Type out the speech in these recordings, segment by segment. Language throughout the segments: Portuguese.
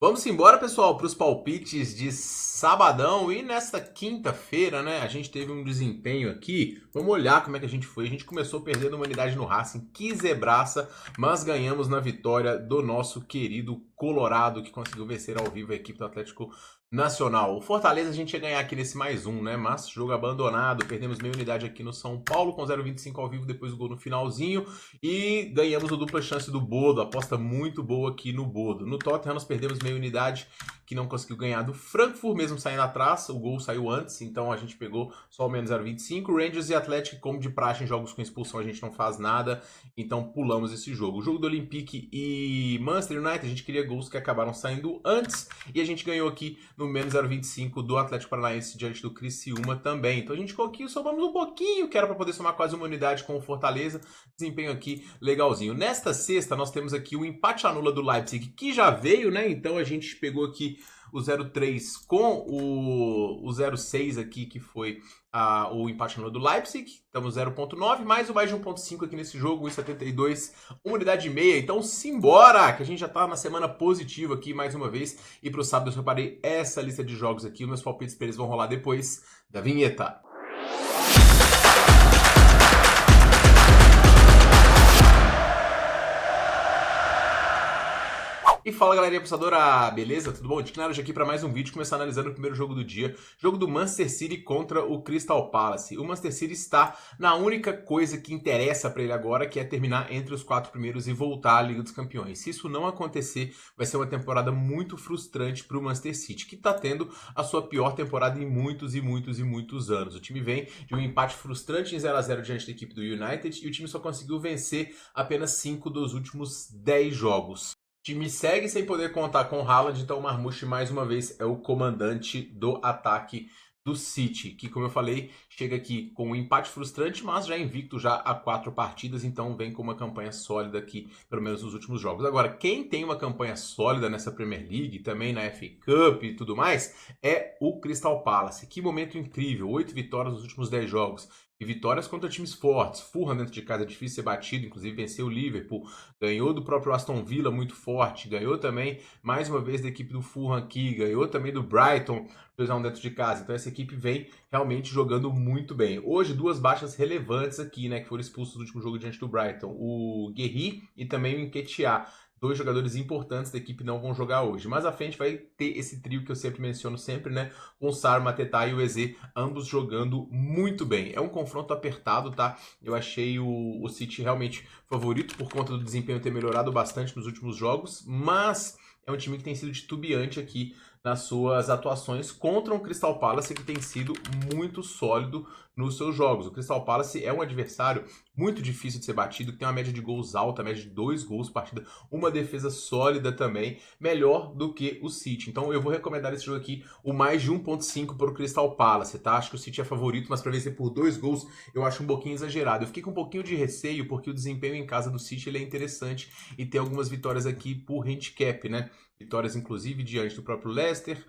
Vamos embora, pessoal, para os palpites de sabadão e nesta quinta-feira, né? A gente teve um desempenho aqui. Vamos olhar como é que a gente foi. A gente começou perdendo uma unidade no Racing, que zebraça, mas ganhamos na vitória do nosso querido Colorado, que conseguiu vencer ao vivo a equipe do Atlético Nacional. O Fortaleza a gente ia ganhar aqui nesse mais um, né? Mas jogo abandonado, perdemos meia unidade aqui no São Paulo com 0,25 ao vivo, depois o gol no finalzinho e ganhamos o dupla chance do Bodo, aposta muito boa aqui no Bodo. No Tottenham nós perdemos meia unidade que não conseguiu ganhar do Frankfurt, mesmo saindo atrás, o gol saiu antes, então a gente pegou só o menos 0,25. Rangers e Atlético, como de praxe em jogos com expulsão, a gente não faz nada, então pulamos esse jogo. O jogo do Olympique e Manchester United, a gente queria gols que acabaram saindo antes, e a gente ganhou aqui no menos 0,25 do Atlético Paranaense diante do Criciúma também. Então a gente aqui somamos um pouquinho, que era para poder somar quase uma unidade com o Fortaleza, desempenho aqui legalzinho. Nesta sexta, nós temos aqui o empate anula do Leipzig, que já veio, né? Então a gente pegou aqui o 0,3 com o 0,6 aqui, que foi o empate anula do Leipzig. Estamos 0,9, mais o mais de 1,5 aqui nesse jogo, 1,72, uma unidade e meia. Então simbora, que a gente já tá na semana positiva aqui mais uma vez. E pro sábado eu separei essa lista de jogos aqui. Os meus palpites para eles vão rolar depois da vinheta. E fala, galerinha apostadora, beleza? Tudo bom? Dicknaro aqui para mais um vídeo, começar analisando o primeiro jogo do dia, jogo do Manchester City contra o Crystal Palace. O Manchester City está na única coisa que interessa para ele agora, que é terminar entre os 4 primeiros e voltar à Liga dos Campeões. Se isso não acontecer, vai ser uma temporada muito frustrante para o Manchester City, que está tendo a sua pior temporada em muitos e muitos e muitos anos. O time vem de um empate frustrante em 0 a 0 diante da equipe do United e o time só conseguiu vencer apenas 5 dos últimos 10 jogos. O time segue sem poder contar com o Haaland, então o Marmoush mais uma vez é o comandante do ataque do City, que como eu falei, chega aqui com um empate frustrante, mas já invicto já há 4 partidas, então vem com uma campanha sólida aqui, pelo menos nos últimos jogos. Agora, quem tem uma campanha sólida nessa Premier League, também na FA Cup e tudo mais, é o Crystal Palace. Que momento incrível, 8 vitórias nos últimos 10 jogos. E vitórias contra times fortes. Fulham dentro de casa é difícil ser batido, inclusive venceu o Liverpool, ganhou do próprio Aston Villa muito forte, ganhou também mais uma vez da equipe do Fulham aqui, ganhou também do Brighton 2-1 dentro de casa. Então essa equipe vem realmente jogando muito bem. Hoje duas baixas relevantes aqui, né, que foram expulsos no último jogo diante do Brighton, o Guerri e também o Nketiah. Dois jogadores importantes da equipe não vão jogar hoje. Mas à frente vai ter esse trio que eu sempre menciono sempre, né? Com o Sar, Mateta e o Eze, ambos jogando muito bem. É um confronto apertado, tá? Eu achei o City realmente favorito por conta do desempenho ter melhorado bastante nos últimos jogos, mas é um time que tem sido titubeante aqui nas suas atuações contra um Crystal Palace que tem sido muito sólido nos seus jogos. O Crystal Palace é um adversário muito difícil de ser batido, que tem uma média de gols alta, média de 2 gols por partida, uma defesa sólida também, melhor do que o City. Então eu vou recomendar esse jogo aqui, o mais de 1,5 para o Crystal Palace, tá? Acho que o City é favorito, mas para vencer por 2 gols eu acho um pouquinho exagerado. Eu fiquei com um pouquinho de receio, porque o desempenho em casa do City ele é interessante e tem algumas vitórias aqui por handicap, né? Vitórias inclusive diante do próprio Leicester,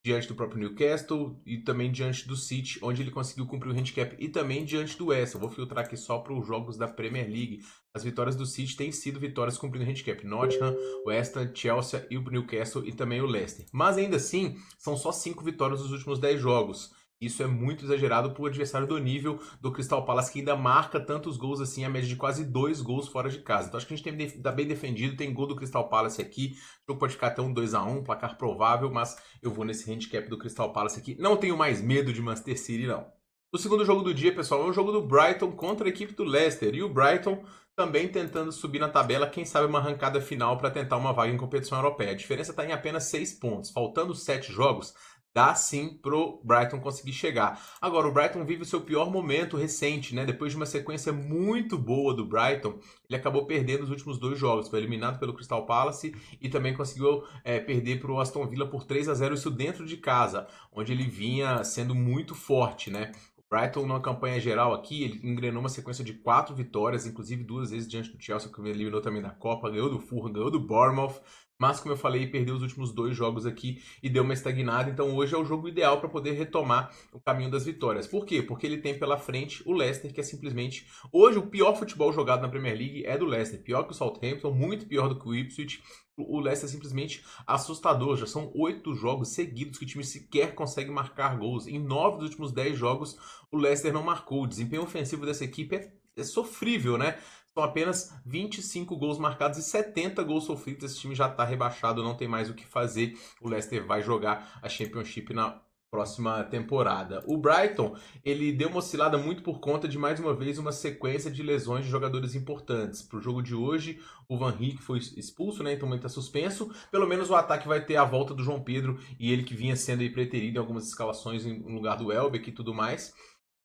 diante do próprio Newcastle e também diante do City, onde ele conseguiu cumprir o handicap, e também diante do West Ham. Vou filtrar aqui só para os jogos da Premier League. As vitórias do City têm sido vitórias cumprindo o handicap. Nottingham, West Ham, Chelsea e o Newcastle e também o Leicester. Mas ainda assim, são só 5 vitórias nos últimos 10 jogos. Isso é muito exagerado para o adversário do nível do Crystal Palace, que ainda marca tantos gols assim, a média de quase 2 gols fora de casa. Então acho que a gente tá bem defendido, tem gol do Crystal Palace aqui, o jogo pode ficar até um 2-1, placar provável, mas eu vou nesse handicap do Crystal Palace aqui. Não tenho mais medo de Manchester City, não. O segundo jogo do dia, pessoal, é o jogo do Brighton contra a equipe do Leicester. E o Brighton também tentando subir na tabela, quem sabe uma arrancada final para tentar uma vaga em competição europeia. A diferença está em apenas 6 pontos, faltando 7 jogos. Dá sim pro Brighton conseguir chegar. Agora, o Brighton vive o seu pior momento recente, né? Depois de uma sequência muito boa do Brighton, ele acabou perdendo os últimos 2 jogos. Foi eliminado pelo Crystal Palace e também conseguiu perder pro Aston Villa por 3-0, isso dentro de casa, onde ele vinha sendo muito forte, né? Brighton, numa campanha geral aqui, ele engrenou uma sequência de 4 vitórias, inclusive 2 vezes diante do Chelsea, que ele eliminou também na Copa, ganhou do Fulham, ganhou do Bournemouth. Mas, como eu falei, perdeu os últimos 2 jogos aqui e deu uma estagnada. Então, hoje é o jogo ideal para poder retomar o caminho das vitórias. Por quê? Porque ele tem pela frente o Leicester, que é simplesmente... Hoje, o pior futebol jogado na Premier League é do Leicester. Pior que o Southampton, muito pior do que o Ipswich. O Leicester é simplesmente assustador. Já são 8 jogos seguidos que o time sequer consegue marcar gols. Em 9 dos últimos 10 jogos, o Leicester não marcou. O desempenho ofensivo dessa equipe é sofrível, né? São apenas 25 gols marcados e 70 gols sofridos. Esse time já está rebaixado, não tem mais o que fazer. O Leicester vai jogar a Championship na próxima temporada. O Brighton, ele deu uma oscilada muito por conta de, mais uma vez, uma sequência de lesões de jogadores importantes. Para o jogo de hoje, o Van Dijk foi expulso, né? Então ele está suspenso. Pelo menos o ataque vai ter a volta do João Pedro e ele que vinha sendo aí preterido em algumas escalações em lugar do Welbeck e tudo mais.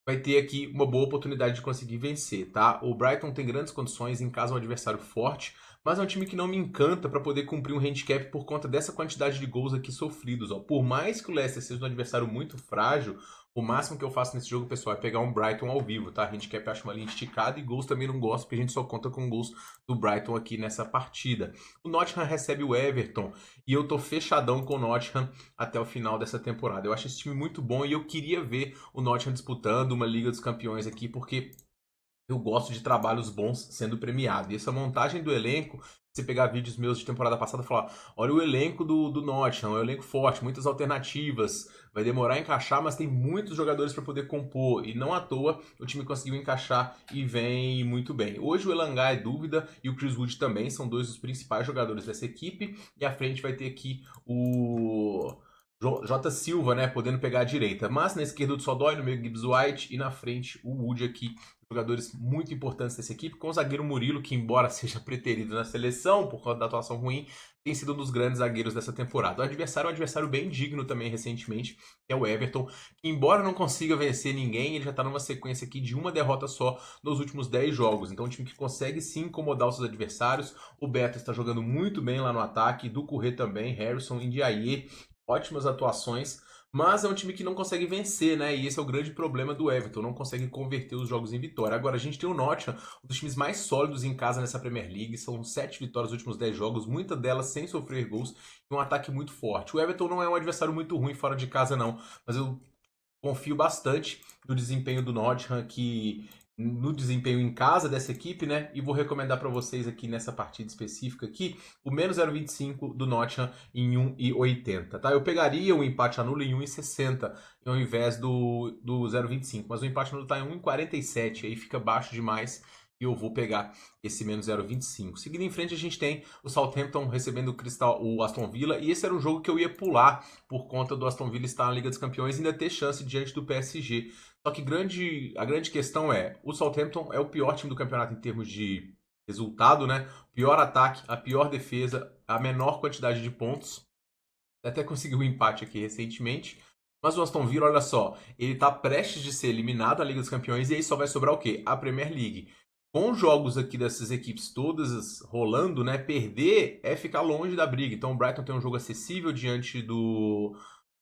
Vai ter aqui uma boa oportunidade de conseguir vencer, tá? O Brighton tem grandes condições, em casa é um adversário forte, mas é um time que não me encanta para poder cumprir um handicap por conta dessa quantidade de gols aqui sofridos, ó. Por mais que o Leicester seja um adversário muito frágil, o máximo que eu faço nesse jogo, pessoal, é pegar um Brighton ao vivo, tá? Handicap eu acho uma linha esticada e gols também não gosto, porque a gente só conta com gols do Brighton aqui nessa partida. O Nottingham recebe o Everton e eu tô fechadão com o Nottingham até o final dessa temporada. Eu acho esse time muito bom e eu queria ver o Nottingham disputando uma Liga dos Campeões aqui, porque eu gosto de trabalhos bons sendo premiado. E essa montagem do elenco, você pegar vídeos meus de temporada passada e falar, olha o elenco do Nottingham, é um elenco forte, muitas alternativas, vai demorar a encaixar, mas tem muitos jogadores para poder compor. E não à toa o time conseguiu encaixar e vem muito bem. Hoje o Elanga é dúvida e o Chris Wood também, são dois dos principais jogadores dessa equipe. E à frente vai ter aqui o... J. Silva, né, podendo pegar a direita. Mas na esquerda o Sodói, no meio Gibbs White e na frente o Wood aqui. Jogadores muito importantes dessa equipe, com o zagueiro Murilo, que embora seja preterido na seleção por conta da atuação ruim, tem sido um dos grandes zagueiros dessa temporada. O adversário é um adversário bem digno também recentemente, que é o Everton, que embora não consiga vencer ninguém, ele já está numa sequência aqui de uma derrota só nos últimos 10 jogos. Então é um time que consegue sim incomodar os seus adversários. O Beto está jogando muito bem lá no ataque, Doucouré também, Harrison, Ndiaye, ótimas atuações, mas é um time que não consegue vencer, né? E esse é o grande problema do Everton, não consegue converter os jogos em vitória. Agora, a gente tem o Nottingham, um dos times mais sólidos em casa nessa Premier League, são 7 vitórias nos últimos 10 jogos, muitas delas sem sofrer gols, e um ataque muito forte. O Everton não é um adversário muito ruim fora de casa, não, mas eu confio bastante no desempenho do Nottingham, no desempenho em casa dessa equipe, né? E vou recomendar para vocês aqui nessa partida específica aqui, o menos 0,25 do Nottingham em 1,80, tá? Eu pegaria o empate anula em 1,60 ao invés do 0,25, mas o empate anula tá em 1,47, aí fica baixo demais. E eu vou pegar esse menos 0,25. Seguindo em frente, a gente tem o Southampton recebendo o Aston Villa. E esse era um jogo que eu ia pular por conta do Aston Villa estar na Liga dos Campeões e ainda ter chance diante do PSG. Só que a grande questão é, o Southampton é o pior time do campeonato em termos de resultado, né? Pior ataque, a pior defesa, a menor quantidade de pontos. Até conseguiu um empate aqui recentemente. Mas o Aston Villa, olha só, ele tá prestes de ser eliminado da Liga dos Campeões e aí só vai sobrar o quê? A Premier League. Com jogos aqui dessas equipes todas rolando, né? Perder é ficar longe da briga. Então o Brighton tem um jogo acessível diante do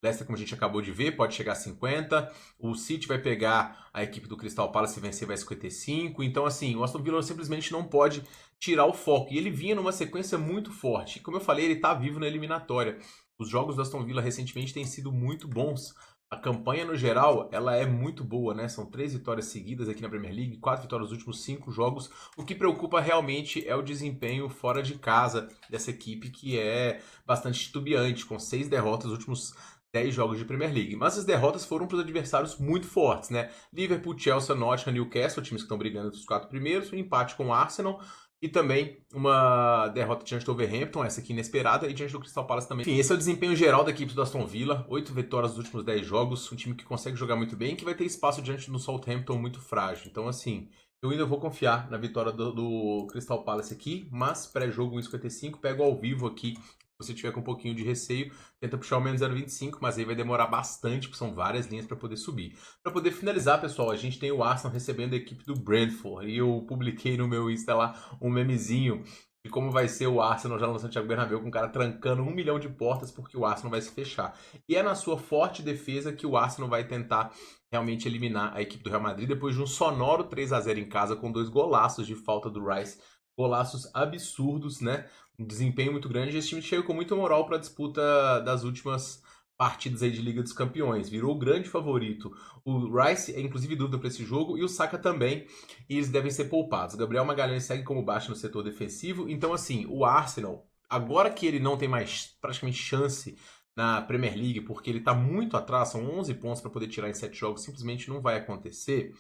Leicester, como a gente acabou de ver, pode chegar a 50. O City vai pegar a equipe do Crystal Palace, se vencer vai 55. Então, assim, o Aston Villa simplesmente não pode tirar o foco. E ele vinha numa sequência muito forte. E como eu falei, ele tá vivo na eliminatória. Os jogos do Aston Villa recentemente têm sido muito bons. A campanha, no geral, ela é muito boa, né? São 3 vitórias seguidas aqui na Premier League, 4 vitórias nos últimos 5 jogos. O que preocupa realmente é o desempenho fora de casa dessa equipe, que é bastante titubeante, com 6 derrotas nos últimos 10 jogos de Premier League. Mas as derrotas foram para os adversários muito fortes, né? Liverpool, Chelsea, Nottingham, Newcastle, times que estão brigando entre os 4 primeiros, um empate com o Arsenal, e também uma derrota diante do Wolverhampton, essa aqui inesperada, e diante do Crystal Palace também. Enfim, esse é o desempenho geral da equipe do Aston Villa. 8 vitórias nos últimos 10 jogos, um time que consegue jogar muito bem, que vai ter espaço diante do Southampton muito frágil. Então, assim, eu ainda vou confiar na vitória do Crystal Palace aqui, mas pré-jogo 1,55, pego ao vivo aqui. Se você tiver com um pouquinho de receio, tenta puxar o menos 0,25, mas aí vai demorar bastante, porque são várias linhas para poder subir. Para poder finalizar, pessoal, a gente tem o Arsenal recebendo a equipe do Brentford. E eu publiquei no meu Insta lá um memezinho de como vai ser o Arsenal já no Santiago Bernabéu, com o cara trancando 1 milhão de portas, porque o Arsenal vai se fechar. E é na sua forte defesa que o Arsenal vai tentar realmente eliminar a equipe do Real Madrid, depois de um sonoro 3-0 em casa, com 2 golaços de falta do Rice. Golaços absurdos, né? um desempenho muito grande, e esse time chega com muita moral para a disputa das últimas partidas aí de Liga dos Campeões. Virou o grande favorito. O Rice é inclusive dúvida para esse jogo e o Saka também, e eles devem ser poupados. Gabriel Magalhães segue como baixo no setor defensivo, então assim, o Arsenal, agora que ele não tem mais praticamente chance na Premier League, porque ele está muito atrás, são 11 pontos para poder tirar em 7 jogos, simplesmente não vai acontecer.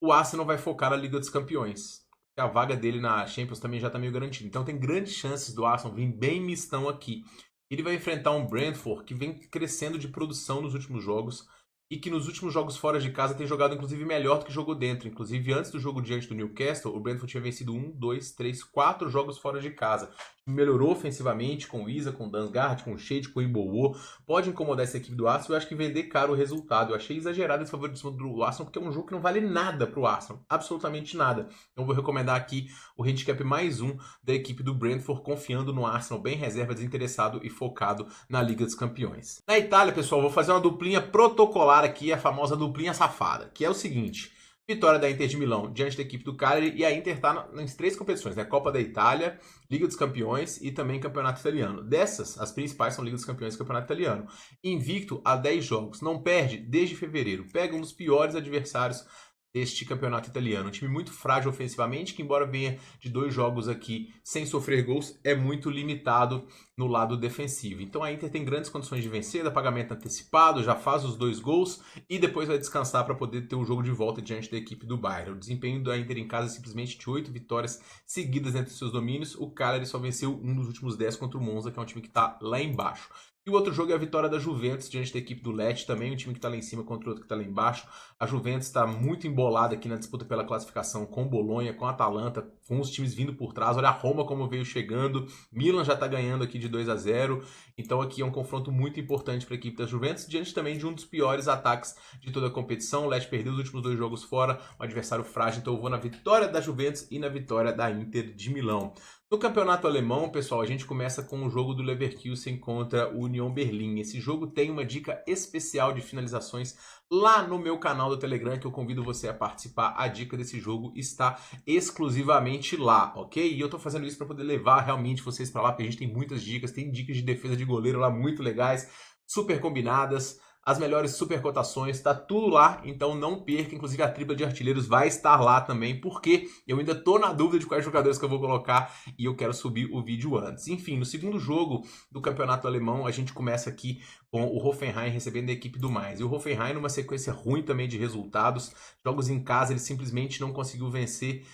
O Arsenal vai focar na Liga dos Campeões. A vaga dele na Champions também já está meio garantida. Então tem grandes chances do Arsenal vir bem mistão aqui. Ele vai enfrentar um Brentford que vem crescendo de produção nos últimos jogos e que nos últimos jogos fora de casa tem jogado inclusive melhor do que jogou dentro. Inclusive antes do jogo diante do Newcastle, o Brentford tinha vencido 1, 2, 3, 4 jogos fora de casa. Melhorou ofensivamente com o Isa, com o Dansgaard, com o Shade, com o Imbowo. Pode incomodar essa equipe do Arsenal. Eu acho que vender caro o resultado. Eu achei exagerado esse favoritismo do Arsenal, porque é um jogo que não vale nada pro Arsenal. Absolutamente nada. Então vou recomendar aqui o handicap mais um da equipe do Brentford, confiando no Arsenal, bem reserva, desinteressado e focado na Liga dos Campeões. Na Itália, pessoal, vou fazer uma duplinha protocolar aqui, a famosa duplinha safada, que é o seguinte: vitória da Inter de Milão diante da equipe do Cagliari, e a Inter está nas 3 competições, né? Copa da Itália, Liga dos Campeões e também Campeonato Italiano. Dessas, as principais são Liga dos Campeões e Campeonato Italiano. Invicto a 10 jogos, não perde desde fevereiro. Pega um dos piores adversários deste campeonato italiano. Um time muito frágil ofensivamente, que embora venha de 2 jogos aqui sem sofrer gols, é muito limitado no lado defensivo. Então a Inter tem grandes condições de vencer, dá pagamento antecipado, já faz os 2 gols e depois vai descansar para poder ter o jogo de volta diante da equipe do Bayern. O desempenho da Inter em casa é simplesmente de 8 vitórias seguidas entre seus domínios. O Cagliari só venceu um dos últimos 10 contra o Monza, que é um time que está lá embaixo. E o outro jogo é a vitória da Juventus diante da equipe do Lecce, também um time que está lá em cima contra o outro que está lá embaixo. A Juventus está muito embolada aqui na disputa pela classificação com o Bolonha, com a Atalanta, com os times vindo por trás. Olha a Roma como veio chegando. Milan já está ganhando aqui de 2-0. Então aqui é um confronto muito importante para a equipe da Juventus, diante também de um dos piores ataques de toda a competição. O Lecce perdeu os últimos 2 jogos fora, um adversário frágil, então eu vou na vitória da Juventus e na vitória da Inter de Milão. No campeonato alemão, pessoal, a gente começa com o jogo do Leverkusen contra o Union Berlin. Esse jogo tem uma dica especial de finalizações lá no meu canal do Telegram, que eu convido você a participar. A dica desse jogo está exclusivamente lá, ok? E eu tô fazendo isso para poder levar realmente vocês para lá, porque a gente tem muitas dicas, tem dicas de defesa de goleiro lá muito legais, super combinadas. As melhores super cotações, está tudo lá, então não perca, inclusive a tripla de artilheiros vai estar lá também, porque eu ainda tô na dúvida de quais jogadores que eu vou colocar e eu quero subir o vídeo antes. Enfim, no segundo jogo do campeonato alemão, a gente começa aqui com o Hoffenheim recebendo a equipe do Mainz. E o Hoffenheim numa sequência ruim também de resultados, jogos em casa ele simplesmente não conseguiu vencer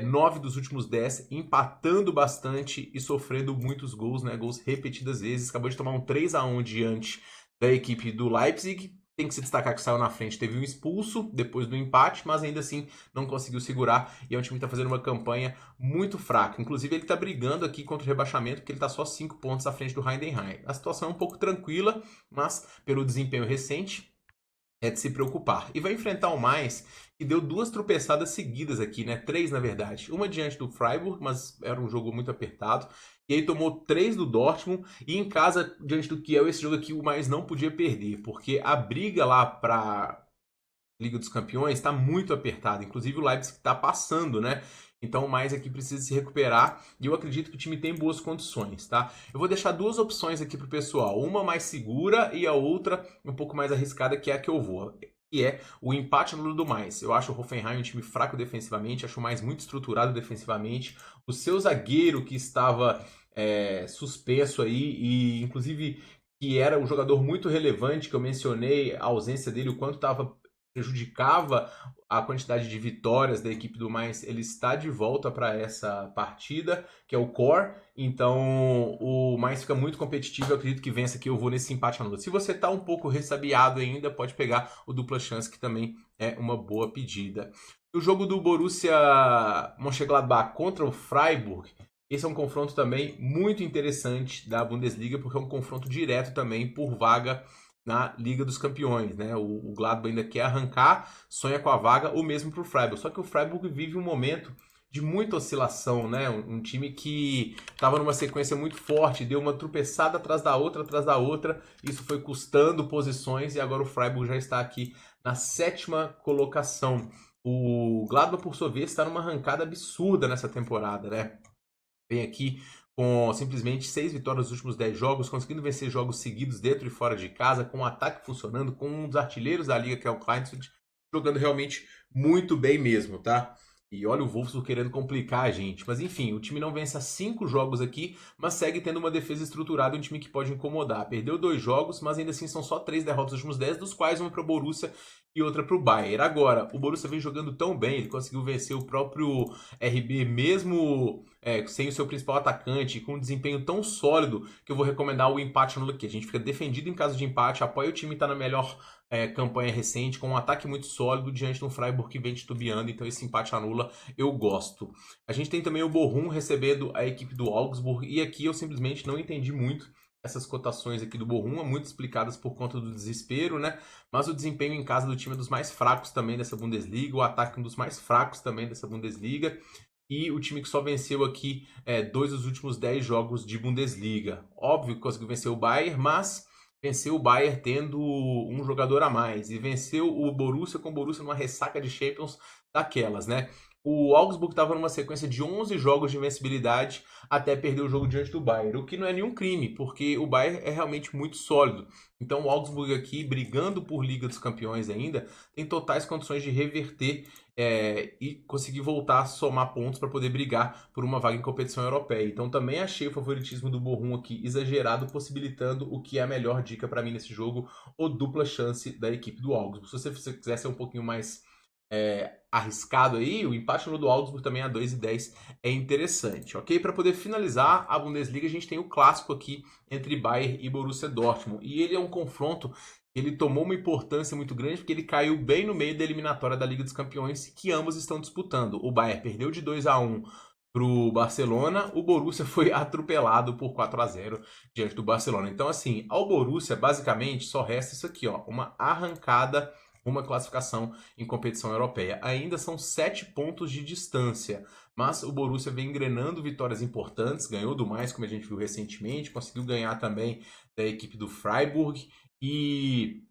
9 dos últimos 10, empatando bastante e sofrendo muitos gols, né? Gols repetidas vezes, acabou de tomar um 3-1 diante da equipe do Leipzig. Tem que se destacar que saiu na frente, teve um expulso depois do empate, mas ainda assim não conseguiu segurar, e é um time que está fazendo uma campanha muito fraca. Inclusive ele está brigando aqui contra o rebaixamento, porque ele está só 5 pontos à frente do Heidenheim. A situação é um pouco tranquila, mas pelo desempenho recente é de se preocupar. E vai enfrentar o Mainz, que deu 2 tropeçadas seguidas aqui, né? 3 na verdade. Uma diante do Freiburg, mas era um jogo muito apertado. E aí tomou 3 do Dortmund, e em casa, diante do Kiel, esse jogo aqui o Mainz não podia perder, porque a briga lá para Liga dos Campeões está muito apertada. Inclusive o Leipzig está passando, né? Então o Mainz aqui precisa se recuperar, e eu acredito que o time tem boas condições, tá? Eu vou deixar 2 opções aqui pro pessoal, uma mais segura e a outra um pouco mais arriscada, que é a que eu vou, que é o empate no do Mainz. Eu acho o Hoffenheim um time fraco defensivamente, acho o Mainz muito estruturado defensivamente. O seu zagueiro que estava suspenso aí, e inclusive que era um jogador muito relevante, que eu mencionei a ausência dele, o quanto prejudicava a quantidade de vitórias da equipe do Mainz, ele está de volta para essa partida, que é o Core. Então o Mainz fica muito competitivo, eu acredito que vença aqui, eu vou nesse empate anulado. Se você está um pouco ressabiado ainda, pode pegar o dupla chance, que também é uma boa pedida. O jogo do Borussia Mönchengladbach contra o Freiburg, esse é um confronto também muito interessante da Bundesliga, porque é um confronto direto também por vaga na Liga dos Campeões, né? O Gladbach ainda quer arrancar, sonha com a vaga, o mesmo para o Freiburg. Só que o Freiburg vive um momento de muita oscilação, né? Um time que estava numa sequência muito forte, deu uma tropeçada atrás da outra, isso foi custando posições, e agora o Freiburg já está aqui na 7ª colocação. O Gladbach, por sua vez, está numa arrancada absurda nessa temporada, né? Vem aqui com simplesmente 6 vitórias nos últimos 10 jogos, conseguindo vencer jogos seguidos dentro e fora de casa, com o ataque funcionando, com um dos artilheiros da liga, que é o Kleinschmidt, jogando realmente muito bem mesmo, tá? E olha o Wolfsburg querendo complicar a gente. Mas enfim, o time não vence há 5 jogos aqui, mas segue tendo uma defesa estruturada, um time que pode incomodar. Perdeu 2 jogos, mas ainda assim são só 3 derrotas nos últimos 10, dos quais uma para o Borussia e outra para o Bayern. Agora, o Borussia vem jogando tão bem, ele conseguiu vencer o próprio RB mesmo sem o seu principal atacante, com um desempenho tão sólido, que eu vou recomendar o empate no Luque. A gente fica defendido em caso de empate, apoia o time que está na melhor campanha recente, com um ataque muito sólido diante de um Freiburg que vem titubeando, então esse empate anula, eu gosto. A gente tem também o Bochum recebendo a equipe do Augsburg, e aqui eu simplesmente não entendi muito essas cotações aqui do Bochum, muito explicadas por conta do desespero, né? Mas o desempenho em casa do time é dos mais fracos também dessa Bundesliga, o ataque é um dos mais fracos também dessa Bundesliga, e o time que só venceu aqui 2 dos últimos 10 jogos de Bundesliga. Óbvio que conseguiu vencer o Bayern, mas venceu o Bayern tendo um jogador a mais. E venceu o Borussia com o Borussia numa ressaca de Champions daquelas, né? O Augsburg estava numa sequência de 11 jogos de invencibilidade até perder o jogo diante do Bayern, o que não é nenhum crime, porque o Bayern é realmente muito sólido. Então o Augsburg aqui, brigando por Liga dos Campeões ainda, tem totais condições de reverter e conseguir voltar a somar pontos para poder brigar por uma vaga em competição europeia. Então também achei o favoritismo do Bochum aqui exagerado, possibilitando o que é a melhor dica para mim nesse jogo, o dupla chance da equipe do Augsburg. Se você quiser ser um pouquinho mais arriscado aí, o empate no do Augsburg também a 2,10 é interessante, ok? Para poder finalizar a Bundesliga, a gente tem o clássico aqui entre Bayern e Borussia Dortmund, e ele é um confronto, ele tomou uma importância muito grande porque ele caiu bem no meio da eliminatória da Liga dos Campeões, que ambos estão disputando. O Bayern perdeu de 2-1 para o Barcelona, o Borussia foi atropelado por 4-0 diante do Barcelona. Então assim, ao Borussia basicamente só resta isso aqui, ó, uma arrancada, uma classificação em competição europeia. Ainda são 7 pontos de distância, mas o Borussia vem engrenando vitórias importantes, ganhou do mais, como a gente viu recentemente, conseguiu ganhar também da equipe do Freiburg e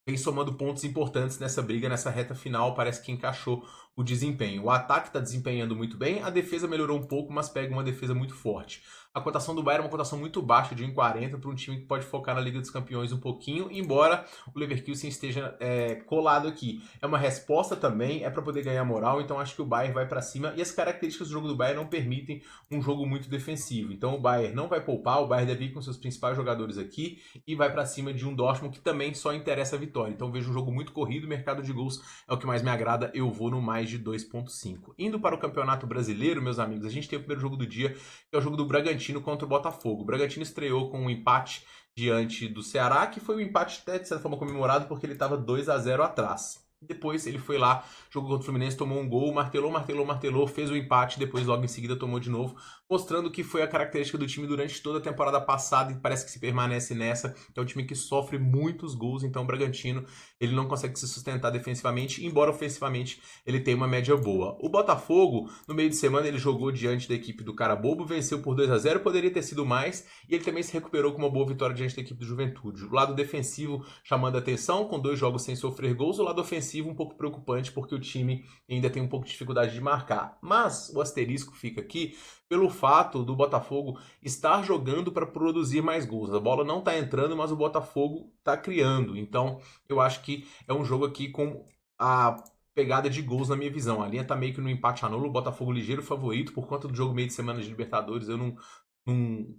vem somando pontos importantes nessa briga, nessa reta final, parece que encaixou o desempenho. O ataque está desempenhando muito bem, a defesa melhorou um pouco, mas pega uma defesa muito forte. A cotação do Bayern é uma cotação muito baixa, de 1,40, para um time que pode focar na Liga dos Campeões um pouquinho, embora o Leverkusen esteja colado aqui. É uma resposta também, é para poder ganhar moral, então acho que o Bayern vai para cima, e as características do jogo do Bayern não permitem um jogo muito defensivo. Então o Bayern não vai poupar, o Bayern deve ir com seus principais jogadores aqui, e vai para cima de um Dortmund que também só interessa a vitória. Então vejo um jogo muito corrido, mercado de gols é o que mais me agrada, eu vou no mais de 2,5. Indo para o Campeonato Brasileiro, meus amigos, a gente tem o primeiro jogo do dia, que é o jogo do Bragantino contra o Botafogo. O Bragantino estreou com um empate diante do Ceará, que foi um empate até de certa forma comemorado, porque ele estava 2-0 atrás. Depois ele foi lá, jogou contra o Fluminense, tomou um gol, martelou, fez o empate, depois logo em seguida tomou de novo, mostrando que foi a característica do time durante toda a temporada passada e parece que se permanece nessa, que é um time que sofre muitos gols, então o Bragantino ele não consegue se sustentar defensivamente, embora ofensivamente ele tenha uma média boa. O Botafogo, no meio de semana, ele jogou diante da equipe do Carabobo, venceu por 2-0, poderia ter sido mais, e ele também se recuperou com uma boa vitória diante da equipe do Juventude. O lado defensivo chamando a atenção, com 2 jogos sem sofrer gols, o lado ofensivo um pouco preocupante, porque o time ainda tem um pouco de dificuldade de marcar. Mas o asterisco fica aqui pelo fato do Botafogo estar jogando para produzir mais gols. A bola não está entrando, mas o Botafogo está criando. Então, eu acho que é um jogo aqui com a pegada de gols na minha visão. A linha está meio que no empate anula, o Botafogo ligeiro favorito, por conta do jogo meio de semana de Libertadores, eu não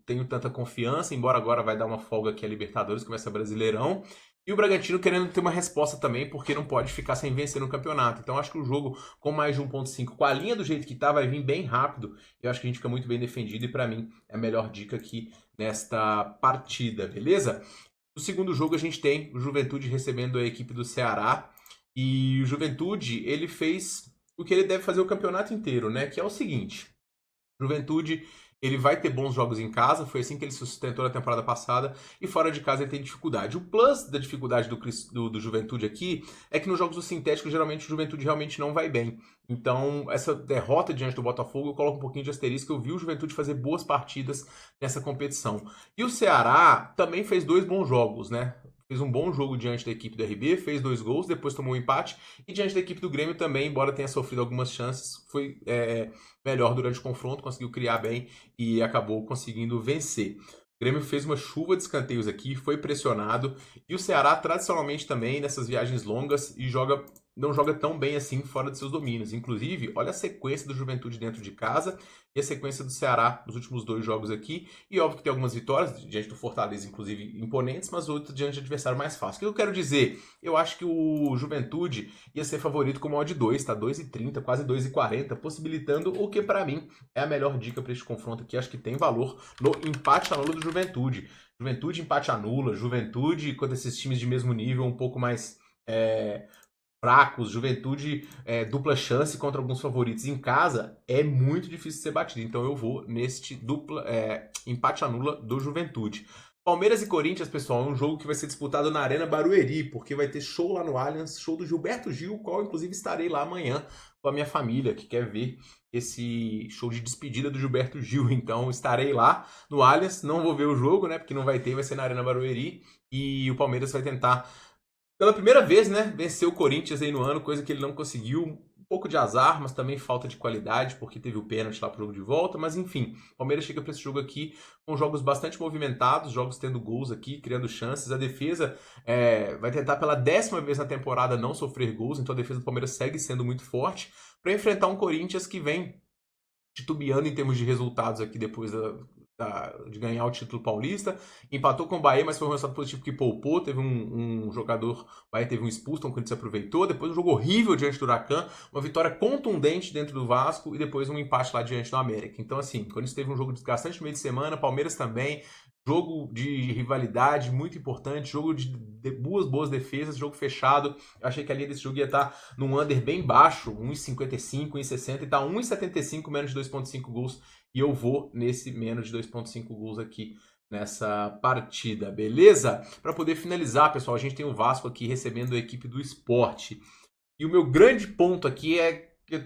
tenho tanta confiança, embora agora vai dar uma folga aqui a Libertadores, começa Brasileirão. E o Bragantino querendo ter uma resposta também, porque não pode ficar sem vencer no campeonato. Então acho que o jogo com mais de 1,5, com a linha do jeito que tá, vai vir bem rápido. Eu acho que a gente fica muito bem defendido e para mim é a melhor dica aqui nesta partida, beleza? No segundo jogo a gente tem o Juventude recebendo a equipe do Ceará. E o Juventude, ele fez o que ele deve fazer o campeonato inteiro, né? Que é o seguinte: Juventude, ele vai ter bons jogos em casa, foi assim que ele se sustentou na temporada passada, e fora de casa ele tem dificuldade. O plus da dificuldade do Juventude aqui é que nos jogos do sintético, geralmente o Juventude realmente não vai bem. Então, essa derrota diante do Botafogo, eu coloco um pouquinho de asterisco, eu vi o Juventude fazer boas partidas nessa competição. E o Ceará também fez 2 bons jogos, né? fez um bom jogo diante da equipe do RB, fez 2 gols, depois tomou um empate, e diante da equipe do Grêmio também, embora tenha sofrido algumas chances, foi melhor durante o confronto, conseguiu criar bem e acabou conseguindo vencer. O Grêmio fez uma chuva de escanteios aqui, foi pressionado, e o Ceará tradicionalmente também nessas viagens longas e não joga tão bem assim fora de seus domínios. Inclusive, olha a sequência do Juventude dentro de casa e a sequência do Ceará nos últimos 2 jogos aqui. E óbvio que tem algumas vitórias diante do Fortaleza, inclusive imponentes, mas outras diante de adversário mais fácil. O que eu quero dizer? Eu acho que o Juventude ia ser favorito com uma odd 2, tá? 2,30, quase 2,40, possibilitando o que pra mim é a melhor dica para este confronto aqui. Acho que tem valor no empate anula do Juventude. Juventude empate anula, Juventude contra esses times de mesmo nível, um pouco mais fracos, Juventude dupla chance contra alguns favoritos em casa, é muito difícil ser batido. Então eu vou neste empate anula do Juventude. Palmeiras e Corinthians, pessoal, é um jogo que vai ser disputado na Arena Barueri, porque vai ter show lá no Allianz, show do Gilberto Gil, o qual inclusive estarei lá amanhã com a minha família, que quer ver esse show de despedida do Gilberto Gil. Então estarei lá no Allianz, não vou ver o jogo, né, porque não vai ter, vai ser na Arena Barueri, e o Palmeiras vai tentar pela primeira vez, né, venceu o Corinthians aí no ano, coisa que ele não conseguiu. Um pouco de azar, mas também falta de qualidade, porque teve o pênalti lá pro jogo de volta. Mas enfim, o Palmeiras chega para esse jogo aqui com jogos bastante movimentados, jogos tendo gols aqui, criando chances. A defesa vai tentar pela 10ª vez na temporada não sofrer gols, então a defesa do Palmeiras segue sendo muito forte para enfrentar um Corinthians que vem titubeando em termos de resultados aqui depois de ganhar o título paulista, empatou com o Bahia, mas foi um resultado positivo que poupou, teve um jogador, o Bahia teve um expulso, então o Corinthians aproveitou, depois um jogo horrível diante do Huracan, uma vitória contundente dentro do Vasco e depois um empate lá diante do América. Então assim, o Corinthians teve um jogo desgastante no meio de semana, Palmeiras também, jogo de rivalidade muito importante, jogo de boas defesas, jogo fechado. Eu achei que a linha desse jogo ia estar num under bem baixo, 1,55, 1,60, e tá 1,75, menos de 2,5 gols. E eu vou nesse menos de 2,5 gols aqui nessa partida, beleza? Para poder finalizar, pessoal, a gente tem o Vasco aqui recebendo a equipe do Sport. E o meu grande ponto aqui é que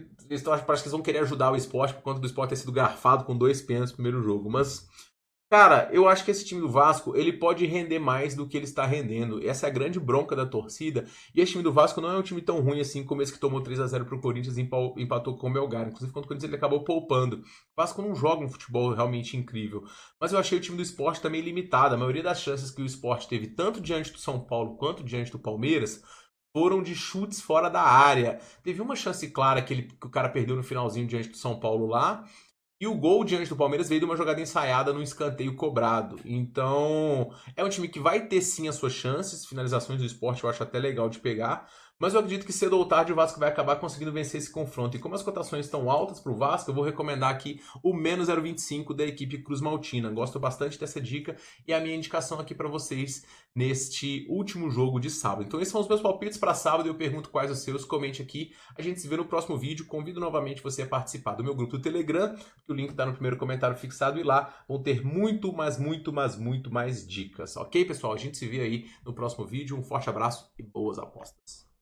parece que eles vão querer ajudar o Sport por conta do Sport ter sido garfado com 2 pênaltis no primeiro jogo, mas cara, eu acho que esse time do Vasco, ele pode render mais do que ele está rendendo. Essa é a grande bronca da torcida. E esse time do Vasco não é um time tão ruim assim como esse que tomou 3-0 pro Corinthians e empatou com o Melgar. Inclusive, contra o Corinthians ele acabou poupando. O Vasco não joga um futebol realmente incrível. Mas eu achei o time do Sport também limitado. A maioria das chances que o Sport teve, tanto diante do São Paulo quanto diante do Palmeiras, foram de chutes fora da área. Teve uma chance clara que o cara perdeu no finalzinho diante do São Paulo lá. E o gol diante do Palmeiras veio de uma jogada ensaiada num escanteio cobrado. Então, é um time que vai ter sim as suas chances. Finalizações do Sport eu acho até legal de pegar. Mas eu acredito que cedo ou tarde o Vasco vai acabar conseguindo vencer esse confronto. E como as cotações estão altas para o Vasco, eu vou recomendar aqui o menos 0,25 da equipe Cruz Maltina. Gosto bastante dessa dica e é a minha indicação aqui para vocês neste último jogo de sábado. Então esses são os meus palpites para sábado. Eu pergunto quais os seus, comente aqui. A gente se vê no próximo vídeo. Convido novamente você a participar do meu grupo do Telegram, que o link está no primeiro comentário fixado, e lá vão ter muito mais dicas. Ok, pessoal? A gente se vê aí no próximo vídeo. Um forte abraço e boas apostas.